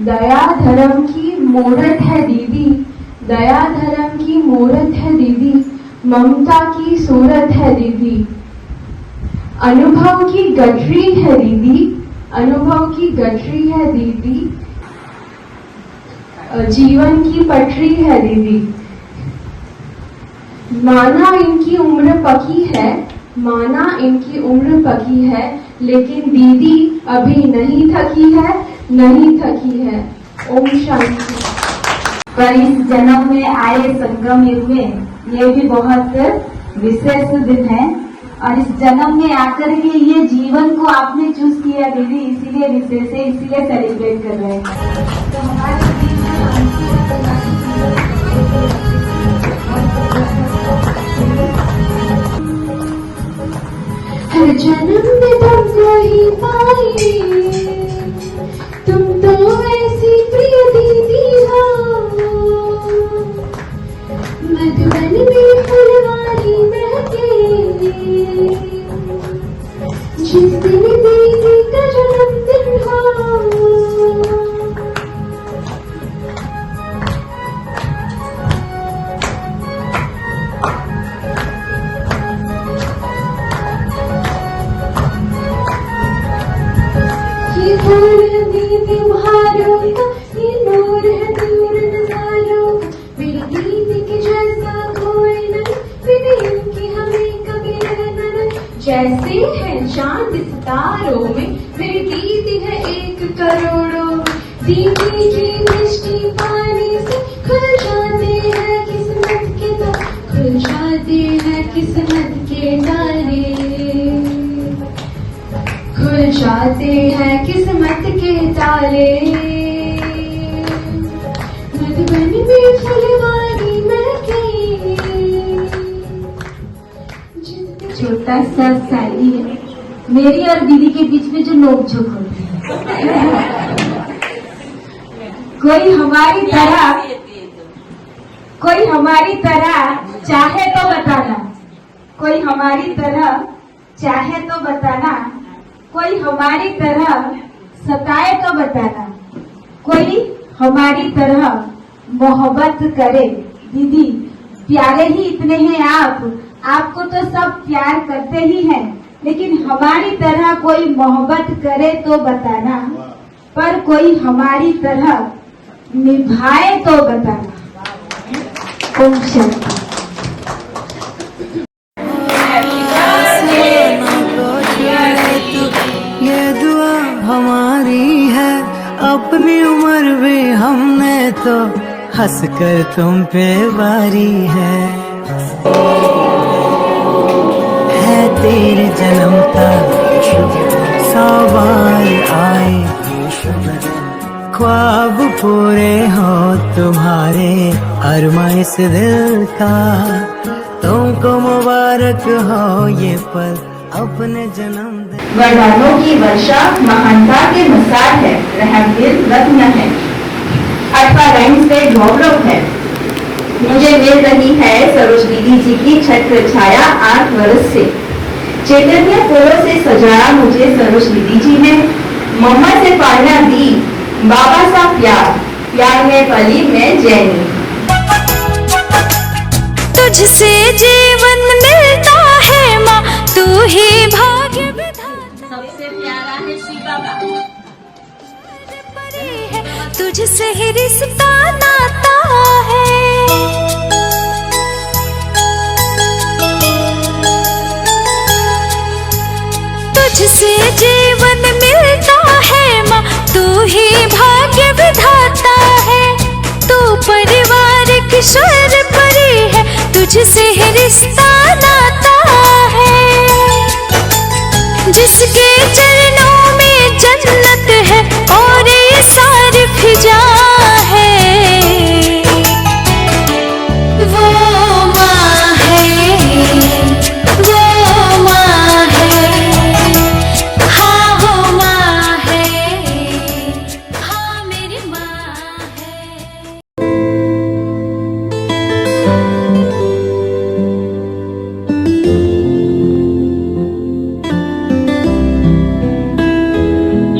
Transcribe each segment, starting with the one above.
दया धर्म की मूरत है दीदी, दया धर्म की मूरत है दीदी, ममता की सूरत है दीदी, अनुभव की गठरी है दीदी, अनुभव की गठरी है दीदी, जीवन की पटरी है दीदी। माना इनकी उम्र पकी है, माना इनकी उम्र पकी है, लेकिन दीदी अभी नहीं थकी है, नहीं थकी है। ओम शांति। पर इस जन्म में आए संगम युग में ये भी बहुत विशेष दिन है, और इस जन्म में आकर के ये जीवन को आपने चूज किया दीदी, इसीलिए विशेष है, इसीलिए सेलिब्रेट कर रहे हैं। तो हमारे हर जन्म में तुम नहीं पाई, तुम तो ऐसी प्रिय दीदी हो, मधुबन में फुलवारी महके, जिस दिन दीदी का जन्मदिन हो। ये फूल दीदी तुम्हारों का, ये नूर है दूर नजारों का, मेरी दीदी के जैसा कोई नहीं, बिना इनकी हमें कभी रहना नहीं। जैसे है चांद सितारों में, मेरी दीदी है 1 करोड़ों में। दीदी की दृष्टि पानी से खुल जाते हैं किस्मत के तारे, खुल जाते हैं किस्मत के तारे, खुल जाते हैं किस्मत के ताले। मधुबन में फुलवारी महके। छोटा सा शायरी है, मेरी और दीदी के बीच में जो नोकझोंक होती है। कोई हमारी तरह चाहे तो बताना, कोई हमारी तरह चाहे तो बताना, कोई हमारी तरह सताए तो बताना, कोई हमारी तरह मोहब्बत करे। दीदी प्यारे ही इतने हैं आप, आपको तो सब प्यार करते ही हैं, लेकिन हमारी तरह कोई मोहब्बत करे तो बताना, पर कोई हमारी तरह निभाए तो बताना। ओम शांति। हमारी है अपनी उम्र में हमने तो हंसकर तुम पे वारी है तेरे जन्म का सवार आए, ख्वाब पूरे हो तुम्हारे अरमा इस दिल का, तुमको मुबारक हो ये पल अपने जन्म। वरदानों की वर्षा महानता के मसाल है, रहमदिल रत्न है, अठवा लाइन से गौरव है। मुझे मिल रही है सरोज दीदी जी की छत्र छाया 8 वर्ष से, चैतन्य फूलों से सजाया मुझे सरोज दीदी जी ने, मम्मा से पालना दी बाबा सा प्यार, प्यार में पली मैं जैनी। तुझसे जीवन मिलता है माँ, तू ही भाग्य विधाता, सबसे प्यारा है शिव बाबा, तुझसे ही रिश्ता नाता है। तुझसे जीवन मिलता है माँ, तू ही भाग्य विधाता है, तू परिवार की सर्वोपरि है, तुझसे ही रिश्ता नाता है। जिसके चरणों में जन्नत है और ये सारी फिजा है, वो माँ है, वो माँ है, हाँ वो माँ है, हाँ मेरी माँ है।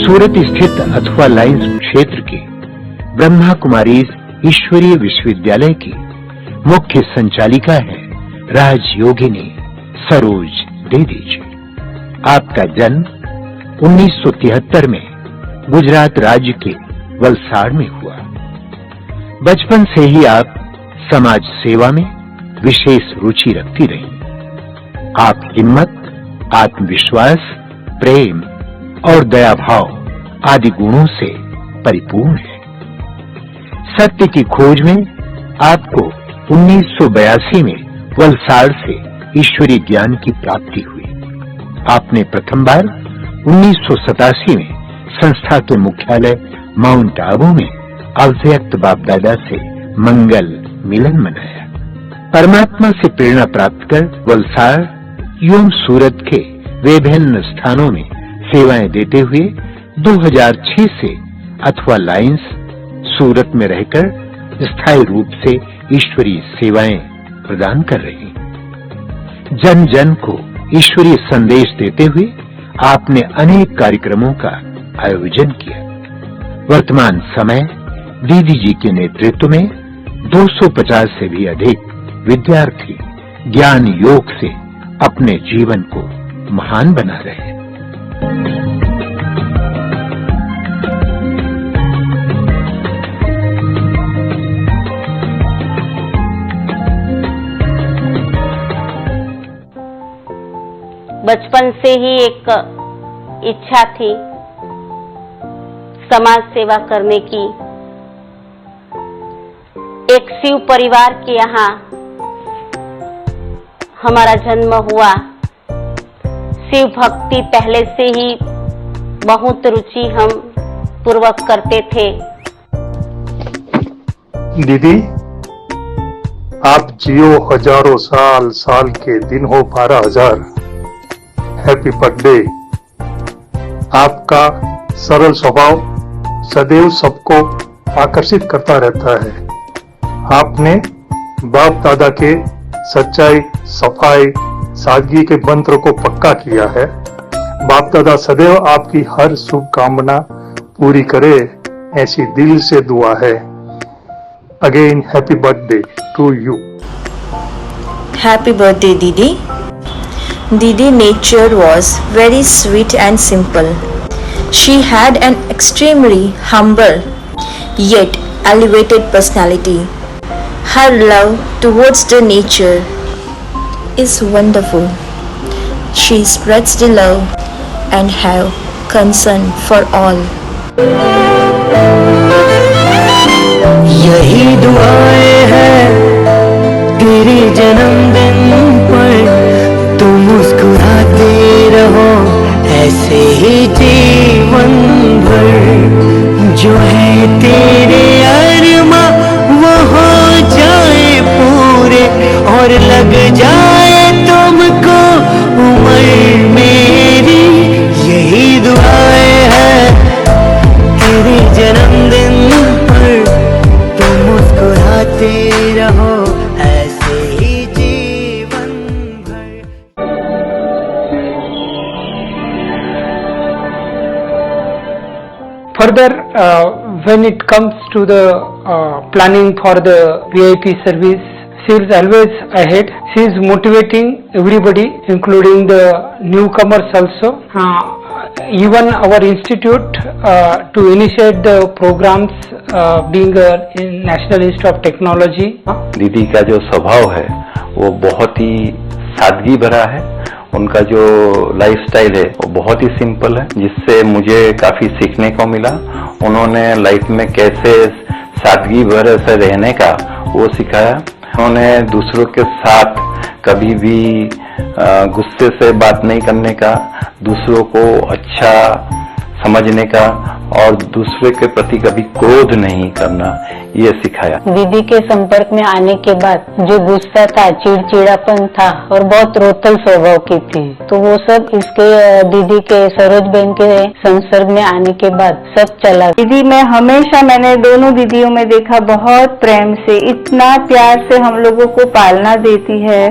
सूरत स्थित अथवा लाइन्स क्षेत्र के ब्रह्मा कुमारी ईश्वरीय विश्वविद्यालय की मुख्य संचालिका है राजयोगिनी सरोज दीदी जी। आपका जन्म 1973 में गुजरात राज्य के वलसाड़ में हुआ। बचपन से ही आप समाज सेवा में विशेष रुचि रखती रही। आप हिम्मत, आत्मविश्वास, प्रेम और दया भाव आदि गुणों से परिपूर्ण है। सत्य की खोज में आपको 1982 में वलसाड़ से ईश्वरीय ज्ञान की प्राप्ति हुई। आपने प्रथम बार 1987 में संस्था के मुख्यालय माउंट आबू में अव्यक्त बाप दादा से मंगल मिलन मनाया। परमात्मा से प्रेरणा प्राप्त कर वलसाड़ एवं सूरत के विभिन्न स्थानों में सेवाएं देते हुए 2006 से अथवा लाइन्स सूरत में रहकर स्थायी रूप से ईश्वरीय सेवाएं प्रदान कर रही। जन जन को ईश्वरीय संदेश देते हुए आपने अनेक कार्यक्रमों का आयोजन किया। वर्तमान समय दीदी जी के नेतृत्व में 250 से भी अधिक विद्यार्थी ज्ञान योग से अपने जीवन को महान बना रहे हैं। बचपन से ही एक इच्छा थी समाज सेवा करने की। एक शिव परिवार के यहाँ हमारा जन्म हुआ। शिव भक्ति पहले से ही बहुत रुचि हम पूर्वक करते थे। दीदी, आप जियो हजारों साल, साल के दिन हो 12,000। Happy birthday. आपका सरल स्वभाव सदैव सबको आकर्षित करता रहता है। आपने बाप दादा के सच्चाई, सफाई, सादगी के मंत्र को पक्का किया है। बाप दादा सदैव आपकी हर शुभकामना पूरी करे, ऐसी दिल से दुआ है। Again happy birthday to you. Happy birthday, Didi. Didi nature was very sweet and simple. She had an extremely humble yet elevated personality. Her love towards the nature is wonderful. She spreads the love and have concern for all. यही दुआएं हैं तेरे जन्मदिन पर, तुम मुस्कुराते रहो ऐसे ही जीवन भर। जो है तेरे अरमा वो हो जाए पूरे, और लग जाए तुमको उम्र मेरी। यही दुआएं हैं तेरे जन्मदिन पर, तुम मुस्कुराते रहो ऐसे ही जीवन भर। Further, when it comes to the planning for the VIP service, she is always ahead. She is motivating everybody, including the newcomers also. Even our institute to initiate the programs being a National Institute of Technology. दीदी का जो स्वभाव है वो बहुत ही सादगी भरा है। उनका जो लाइफस्टाइल है वो बहुत ही सिंपल है, जिससे मुझे काफी सीखने को मिला। उन्होंने लाइफ में कैसे सादगी भरे से रहने का वो सिखाया। उन्होंने दूसरों के साथ कभी भी गुस्से से बात नहीं करने का, दूसरों को अच्छा समझने का और दूसरे के प्रति कभी क्रोध नहीं करना, ये सिखाया। दीदी के संपर्क में आने के बाद जो गुस्सा था, चिड़चिड़ापन था और बहुत रोतल स्वभाव की थी, तो वो सब इसके दीदी के सरोज बहन के संसर्ग में आने के बाद सब चला। दीदी में हमेशा मैंने दोनों दीदियों में देखा बहुत प्रेम से, इतना प्यार से हम लोगों को पालना देती है,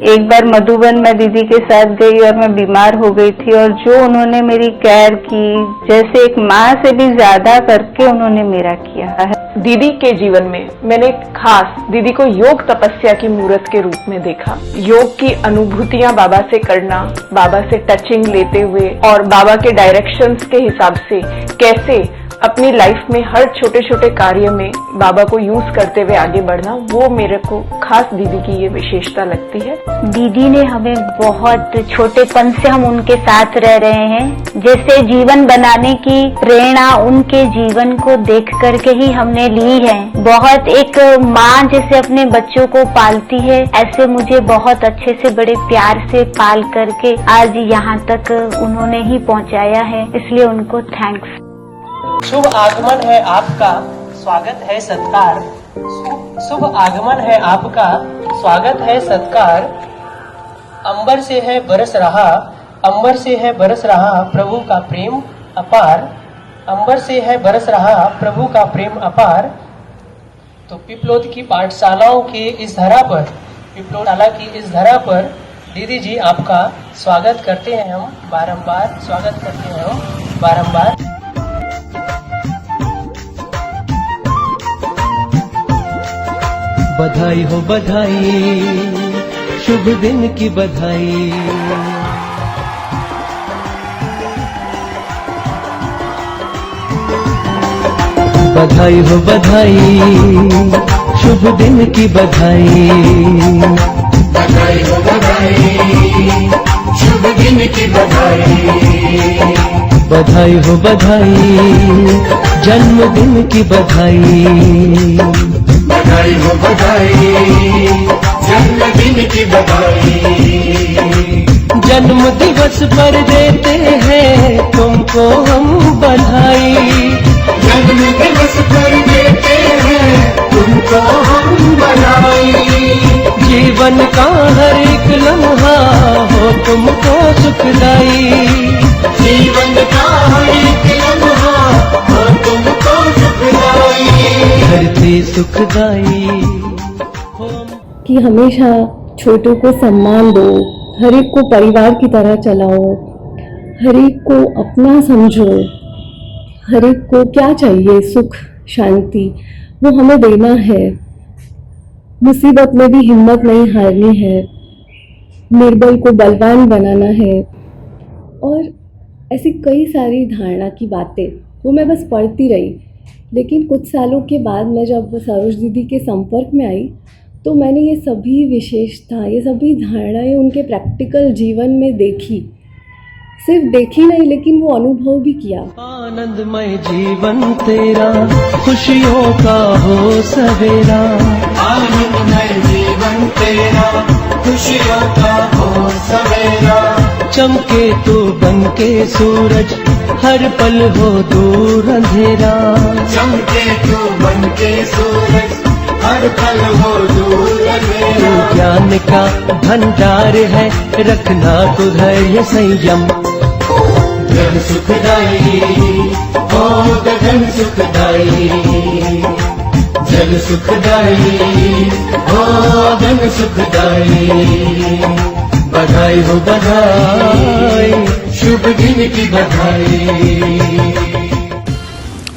एक बार मधुबन में दीदी के साथ गई और मैं बीमार हो गई थी, और जो उन्होंने मेरी केयर की, जैसे एक माँ से भी ज्यादा करके उन्होंने मेरा किया है। दीदी के जीवन में मैंने खास दीदी को योग तपस्या की मूर्त के रूप में देखा। योग की अनुभूतियां बाबा से करना, बाबा से टचिंग लेते हुए और बाबा के डायरेक्शंस के हिसाब से कैसे अपनी लाइफ में हर छोटे छोटे कार्य में बाबा को यूज करते हुए आगे बढ़ना, वो मेरे को खास दीदी की ये विशेषता लगती है। दीदी ने हमें बहुत छोटेपन से हम उनके साथ रह रहे हैं, जैसे जीवन बनाने की प्रेरणा उनके जीवन को देख करके ही हमने ली है। बहुत एक माँ जैसे अपने बच्चों को पालती है, ऐसे मुझे बहुत अच्छे से बड़े प्यार से पाल करके आज यहाँ तक उन्होंने ही पहुँचाया है, इसलिए उनको थैंक्स। शुभ आगमन है आपका, स्वागत है सत्कार। शुभ आगमन है आपका, स्वागत है सत्कार। अंबर से है बरस रहा, अंबर से है बरस रहा प्रभु का प्रेम अपार। अंबर से है बरस रहा प्रभु का प्रेम अपार। तो पिपलोद की पाठशालाओं के इस धरा पर, पिपलोद की इस धरा पर दीदी जी आपका स्वागत करते हैं हम बारंबार, स्वागत करते हैं हम बारंबार। बधाई हो बधाई, शुभ दिन की बधाई। बधाई हो बधाई, शुभ दिन की बधाई। बधाई हो बधाई, शुभ दिन की बधाई। बधाई हो बधाई, जन्मदिन की बधाई। बधाई हो बधाई, जन्मदिन की बधाई। जन्म दिवस पर देते हैं तुमको हम बधाई। जन्म दिवस पर देते हैं तुमको हम बधाई। जीवन का हर एक लम्हा हो तुमको सुखदाई। जीवन का हर एक लम्हा हो तुमको सुखदाई। धरती सुखदाई। कि हमेशा छोटों को सम्मान दो, हर एक को परिवार की तरह चलाओ, हर एक को अपना समझो, हर एक को क्या चाहिए, सुख शांति, वो हमें देना है। मुसीबत में भी हिम्मत नहीं हारनी है, निर्बल को बलवान बनाना है। और ऐसी कई सारी धारणा की बातें वो मैं बस पढ़ती रही, लेकिन कुछ सालों के बाद मैं जब सरोज दीदी के संपर्क में आई तो मैंने ये सभी विशेषता, ये सभी धारणाएं उनके प्रैक्टिकल जीवन में देखी। सिर्फ देखी नहीं लेकिन वो अनुभव भी किया। आनंदमय जीवन तेरा, खुशियों का हो सवेरा। आनंदमय जीवन तेरा, खुशियों का हो सवेरा। चमके तू बनके सूरज, हर पल हो दूर अंधेरा। चमके तू बनके सूरज, हर पल हो दूर अंधेरा। ज्ञान का भंडार है, रखना तो धैर्य संयम। गगन सुखदाई, ओ गगन सुखदाई। जल सुखदाई, ओ गगन सुखदाई। बधाई हो बधाई, शुभ दिन की बधाई।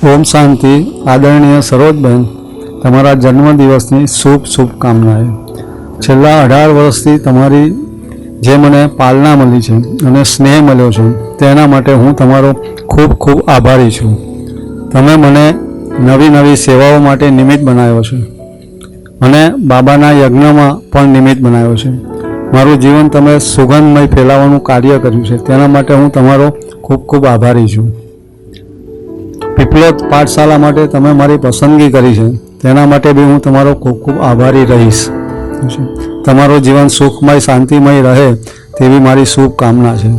ओम शांति। आदरणीय सरोजबेन, તમારા જન્મદિવસની શુભકામનાએ। છેલ્લા 18 વર્ષથી તમારી જે મને પાલના મળી છે અને સ્નેહ મળ્યો છે તેના માટે હું તમારો ખૂબ ખૂબ આભારી છું। તમે મને નવી નવી સેવાઓ માટે નિમિત્ત બનાવ્યો છે અને બાબાના યજ્ઞમાં પણ નિમિત્ત બનાવ્યો છે। મારું જીવન તમે સુગંધમય ફેલાવવાનું કાર્ય કર્યું છે, તેના માટે હું તમારો ખૂબ ખૂબ આભારી છું। પીપલોદ પાઠશાલા માટે તમે મારી પસંદગી કરી છે, તેના માટે બી હું તમારો ખૂબ ખૂબ આભારી રહીશ। તમારું જીવન સુખમય શાંતિમય રહે તેવી મારી શુભકામના છે।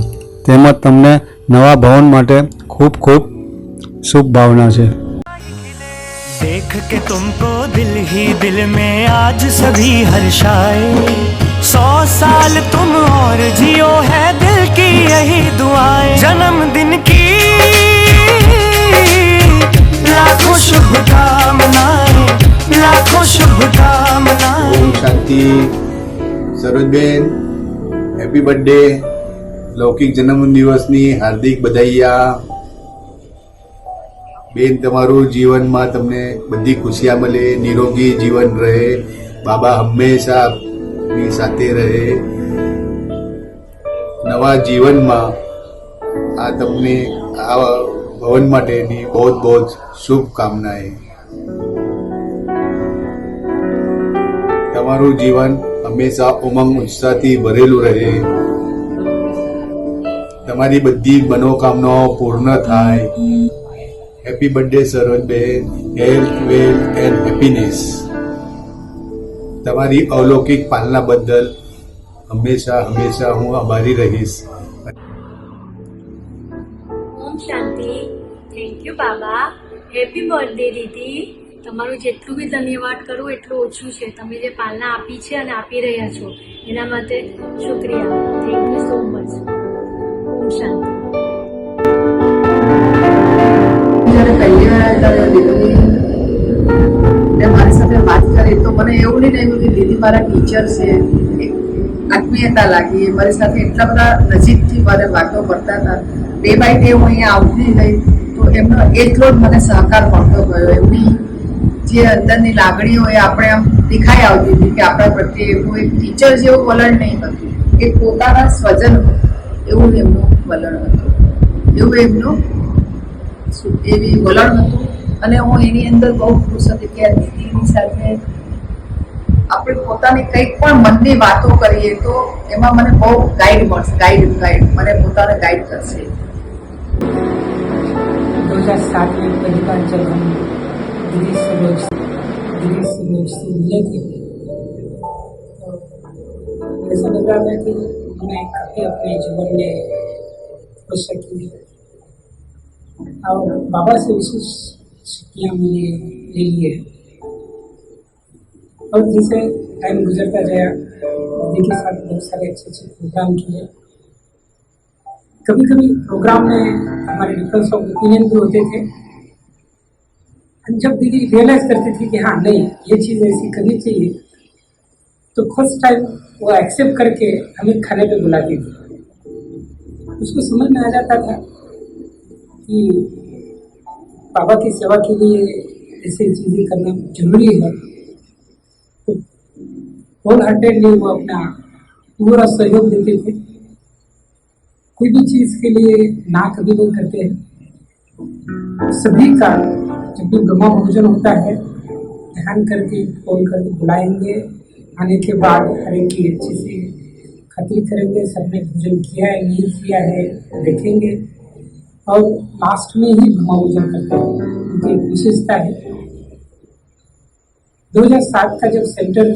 તેમજ તમને નવા ભવન માટે ખૂબ ખૂબ શુભભાવના છે। देख के तुमको दिल ही दिल में आज सभी हर्षाए। 100 साल तुम और जियो है दिल की यही दुआएं। जन्मदिन की लाखों शुभकामनाएं, लाखों शुभकामनाएं। ओम शांति। Sarojben, happy birthday. લૌકિક જન્મદિવસની હાર્દિક બધાઈયા. બેન, તમારું જીવનમાં તમને બધી ખુશિયા મળે, નિરોગી જીવન રહે, બાબા હંમેશા આપની સાથે રહે. નવા જીવનમાં આ તમને આ ભવન માટેની બહુ બહુ શુભકામનાएं. તમારું જીવન હંમેશા ઉમંગ ઉત્સાહથી ભરેલું રહે. તમારી બધી મનોકામનાઓ પૂર્ણ થાય. Happy birthday Sarojben. Health, wealth and happiness. તમારી અલૌકિક પાલના બદલ હંમેશા હંમેશા હું આભારી રહીશ. ઓમ શાંતિ. થેન્ક યુ બાબા. હેપી બર્થડે દીદી. તમારું જેટલું બી ધન્યવાદ કરું એટલું ઓછું છે. તમે જે પાલના આપી છે અને આપી રહ્યા છો એના માટે શુક્રિયા. Thank you so much. ઓમ શાંતિ. જ્યારે પહેલી વાર ત્યારે દીદી મારી સાથે વાત કરી તો મને એવું નહીં લાગ્યું કે દીદી મારા ટીચર છે. એક આત્મીયતા લાગી. મારી સાથે એટલા બધા નજીકથી મારે વાતો કરતા હતા. ડે બાય ડે હું અહીંયા આવતી ગઈ તો એમનો એટલો જ મને સહકાર મળતો ગયો. એમની જે અંદરની લાગણીઓ એ આપણે આમ દેખાઈ આવતી હતી કે આપણા પ્રત્યે એવું એક ટીચર જેવું વલણ નહીં હતું. એ પોતાના સ્વજન એવું એમનું વલણ હતું. એવું એમનું એવી વલણ હતું. અને હું એની અંદર બહુ ખુશ હતી કે આ દીદીની સાથે આપણે પોતાની કંઈક પણ મનની વાતો કરીએ તો એમાં મને બહુ ગાઈડ મળશે. ગાઈડ મને પોતાને ગાઈડ કરશે. 2007 में पहली बार जब हम दीदी सरोज से मिले थे तो ऐसा लग रहा था कि मैं काफ़ी अपने जीवन में खुश सकी और बाबा से विशेष शक्तियाँ मैंने ले ली है. और जैसे टाइम गुजरता गया दीदी के साथ बहुत सारे अच्छे अच्छे प्रोग्राम किए. कभी कभी प्रोग्राम में हमारे डिफरेंस ऑफ ओपिनियन भी होते थे. जब दीदी रियलाइज करती थी कि हाँ नहीं ये चीज़ ऐसी करनी चाहिए तो फर्स्ट टाइम वो एक्सेप्ट करके हमें खाने पे बुलाती थी. उसको समझ में आ जाता था कि बाबा की सेवा के लिए ऐसी चीज़ें करना जरूरी है. तो होल हार्टेडली वो अपना पूरा सहयोग देते थे. कोई भी चीज़ के लिए ना कभी नहीं करते हैं. सभी का जब भी ब्रह्मा भोजन होता है ध्यान करके फोन करके बुलाएंगे. आने के बाद हर एक की अच्छे से खातिर करेंगे. सबने भोजन किया है नहीं किया है देखेंगे और लास्ट में ही ब्रह्मा भोजन करते हैं. उनकी एक विशेषता है. 2007 का जब सेंटर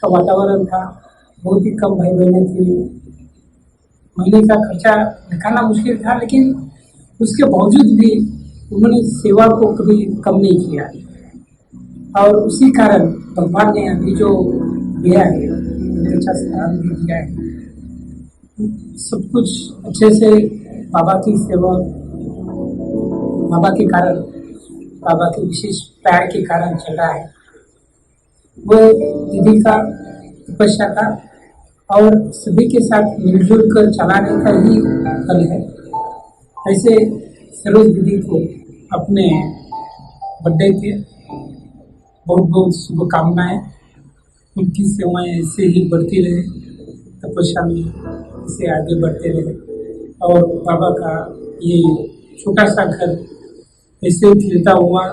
का वातावरण था बहुत ही कम भाई बहनें थी. महीने का खर्चा निकालना मुश्किल था लेकिन उसके बावजूद भी उन्होंने सेवा को कभी कम नहीं किया. और उसी कारण भगवान ने अभी जो दिया है अच्छा स्थान भी दिया है. सब कुछ अच्छे से बाबा की सेवा बाबा के कारण बाबा के विशेष प्यार के कारण चल रहा है. वो दीदी का तपस्या का और सभी के साथ मिलजुल कर चलाने का ही फल है. ऐसे सरोज दीदी को अपने बर्थडे के बहुत बहुत शुभकामनाएं. उनकी सेवाएं ऐसे ही बढ़ती रहे. तपस्या में इसे आगे बढ़ते रहे और बाबा का ये छोटा सा घर ऐसे खिलता हुआ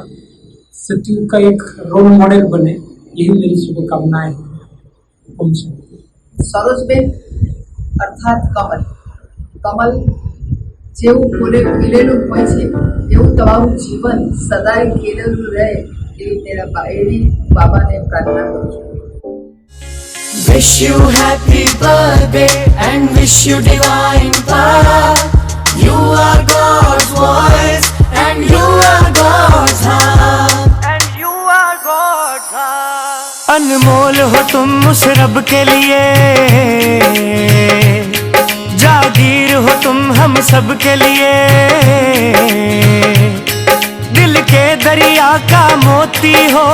सत्युग का एक रोल मॉडल बने यही मेरी शुभकामनाएं हैं. ओम शांति. સરોજબેન અર્થાત કમલ. કમલ જેવું ફૂલે ખીલેલું હોય છે એવું તમારું જીવન સદાય ખીલેલું રહે એવી બાબાને પ્રાર્થના કરું છું. Wish you happy birthday and wish you divine power. You are God's voice and you are God's heart. अनमोल हो तुम उस रब के लिए, जागीर हो तुम हम सब के लिए. दिल के दरिया का मोती हो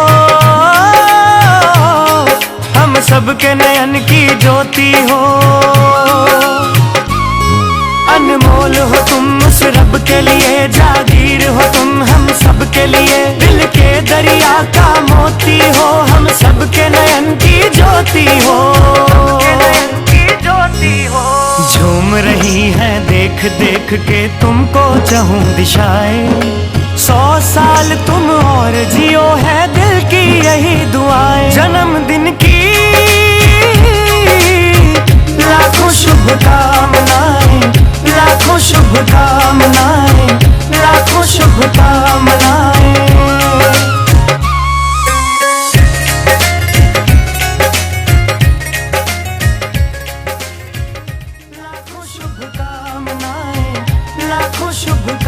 हम सबके नयन की ज्योति हो। अनमोल हो तुम उस रब के लिए, जागीर हो तुम हम सब के लिए, दिल के दरिया का मोती हो, हम सबके नयन की ज्योति हो। झूम रही है देख देख के तुमको चहूं दिशाएं, 100 साल तुम और जियो है दिल की यही दुआएं। जन्मदिन की लाखों शुभकामनाएं, लाखों शुभकामनाएं, लाखों शुभकामनाएं। लाखों शुभकामनाएं, लाखों शुभकामनाएं।